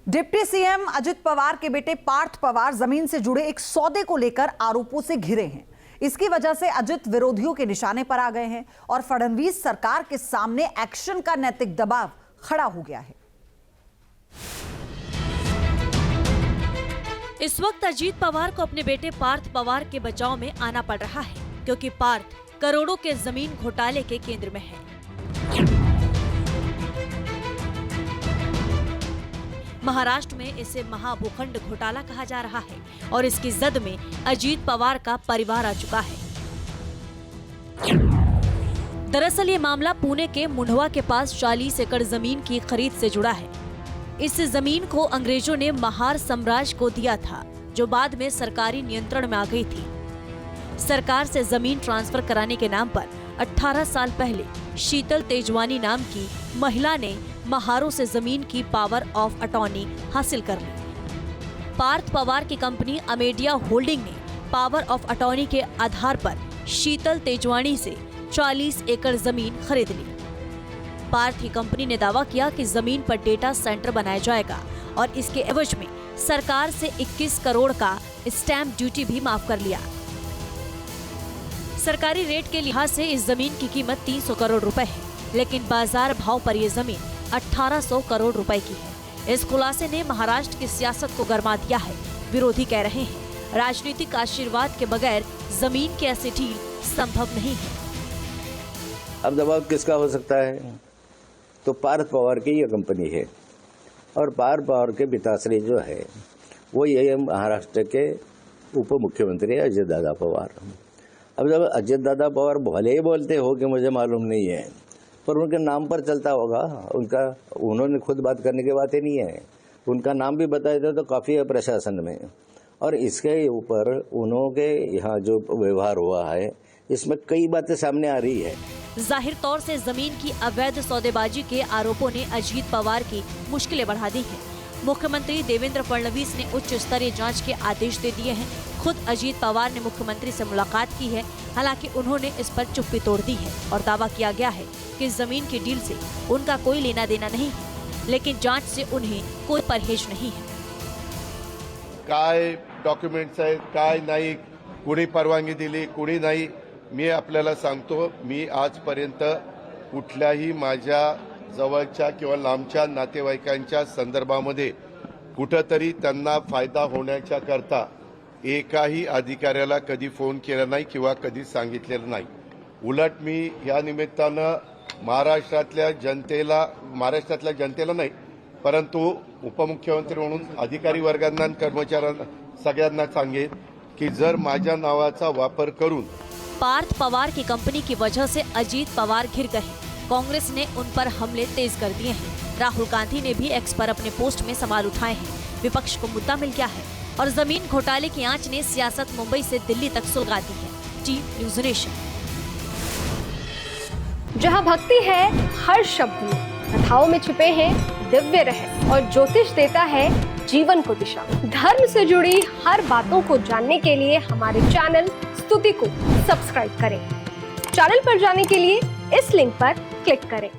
Deputy CM Ajit Pawar के बेटे पार्थ पवार जमीन से जुड़े एक सौदे को लेकर आरोपों से घिरे हैं। इसकी वजह से अजित विरोधियों के निशाने पर आ गए हैं और फडणवीस सरकार के सामने एक्शन का नैतिक दबाव खड़ा हो गया है। इस वक्त अजित पवार को अपने बेटे पार्थ पवार के बचाव में आना पड़ रहा है, क्योंकि पार्थ करोड़ों के जमीन घोटाले के केंद्र में है। महाराष्ट्र में इसे महाभूखंड घोटाला कहा जा रहा है और इसकी जद में अजित पवार का परिवार आ चुका है। दरअसल ये मामला पुणे के मुंडवा के पास 40 एकड़ जमीन की खरीद से जुड़ा है। इस जमीन को अंग्रेजों ने महार साम्राज्य को दिया था, जो बाद में सरकारी नियंत्रण में आ गई थी। सरकार से जमीन ट्रांसफर कराने के नाम पर 18 साल पहले शीतल तेजवानी नाम की महिला ने महारों से जमीन की पावर ऑफ अटॉर्नी हासिल कर ली। पार्थ पवार की कंपनी अमेडिया होल्डिंग ने पावर ऑफ अटॉर्नी के आधार पर शीतल तेजवानी से 40 एकड़ जमीन खरीद ली। पार्थ की कंपनी ने दावा किया कि जमीन पर डेटा सेंटर बनाया जाएगा और इसके एवज में सरकार से 21 करोड़ का स्टैंप ड्यूटी भी माफ कर लिया। सरकारी रेट के लिहाज से इस जमीन की कीमत 300 करोड़ रुपए है, लेकिन बाजार भाव पर यह जमीन 1800 करोड़ रुपए की है। इस खुलासे ने महाराष्ट्र की सियासत को गरमा दिया है। विरोधी कह रहे हैं राजनीतिक आशीर्वाद के बगैर जमीन की ऐसी डील संभव नहीं है। अब दबाव किसका हो सकता है? तो पार्थ पवार की यह कंपनी है और पार्थ पवार के पिताश्री जो है वो ये महाराष्ट्र के उप मुख्यमंत्री अजित दादा पवार। अब जब अजित दादा पवार भले ही बोलते हो कि मुझे मालूम नहीं है, पर उनके नाम पर चलता होगा। उन्होंने खुद बात करने की बात ही नहीं है, उनका नाम भी बताया था तो काफ़ी है प्रशासन में। और इसके ऊपर उन्होंने यहाँ जो व्यवहार हुआ है इसमें कई बातें सामने आ रही है। जाहिर तौर से जमीन की अवैध सौदेबाजी के आरोपों ने अजित पवार की मुश्किलें बढ़ा दी हैं। मुख्यमंत्री देवेंद्र फडणवीस ने उच्च स्तरीय जांच के आदेश दे दिए हैं। खुद अजित पवार ने मुख्यमंत्री से मुलाकात की है, हालांकि उन्होंने इस पर चुप्पी तोड़ दी है और दावा किया गया है कि जमीन की डील से उनका कोई लेना देना नहीं है, लेकिन जांच से उन्हें कोई परहेज नहीं है। काय डॉक्युमेंट्स आहेत, काय नाही, कुणी परवानगी दिली, कुणी नाही, मी आपल्याला सांगतो, मी आजपर्यंत कुठल्याही माझ्या जवळच्या किंवा लांबच्या नातेवाईकांच्या संदर्भामध्ये कुठेतरी त्यांना फायदा होण्याच्या करता एकाही अधिकाऱ्याला कधी फोन केला नाही किंवा कधी सांगितलेलं नाही। उलट मी या निमित्तानं महाराष्ट्रातल्या जनतेला नाही, परंतु उपमुख्यमंत्री म्हणून अधिकारी वर्गांना कर्मचाऱ्यांना सगळ्यांना सांगेन की जर माझ्या नावाचा वापर करून पार्थ पवार की कंपनी की वजह से अजित पवार घिर गए। कांग्रेस ने उन पर हमले तेज कर दिए हैं। राहुल गांधी ने भी एक्स पर अपने पोस्ट में सवाल उठाए हैं। विपक्ष को मुद्दा मिल गया है और जमीन घोटाले की आंच ने सियासत मुंबई से दिल्ली तक सुलगा दी है। Team news nation. जहां भक्ति है हर शब्द में, कथाओं में छुपे हैं दिव्य रहस्य और ज्योतिष देता है जीवन को दिशा। धर्म से जुड़ी हर बातों को जानने के लिए हमारे चैनल स्तुति को सब्सक्राइब करें। चैनल पर जाने के लिए इस लिंक पर क्लिक करें।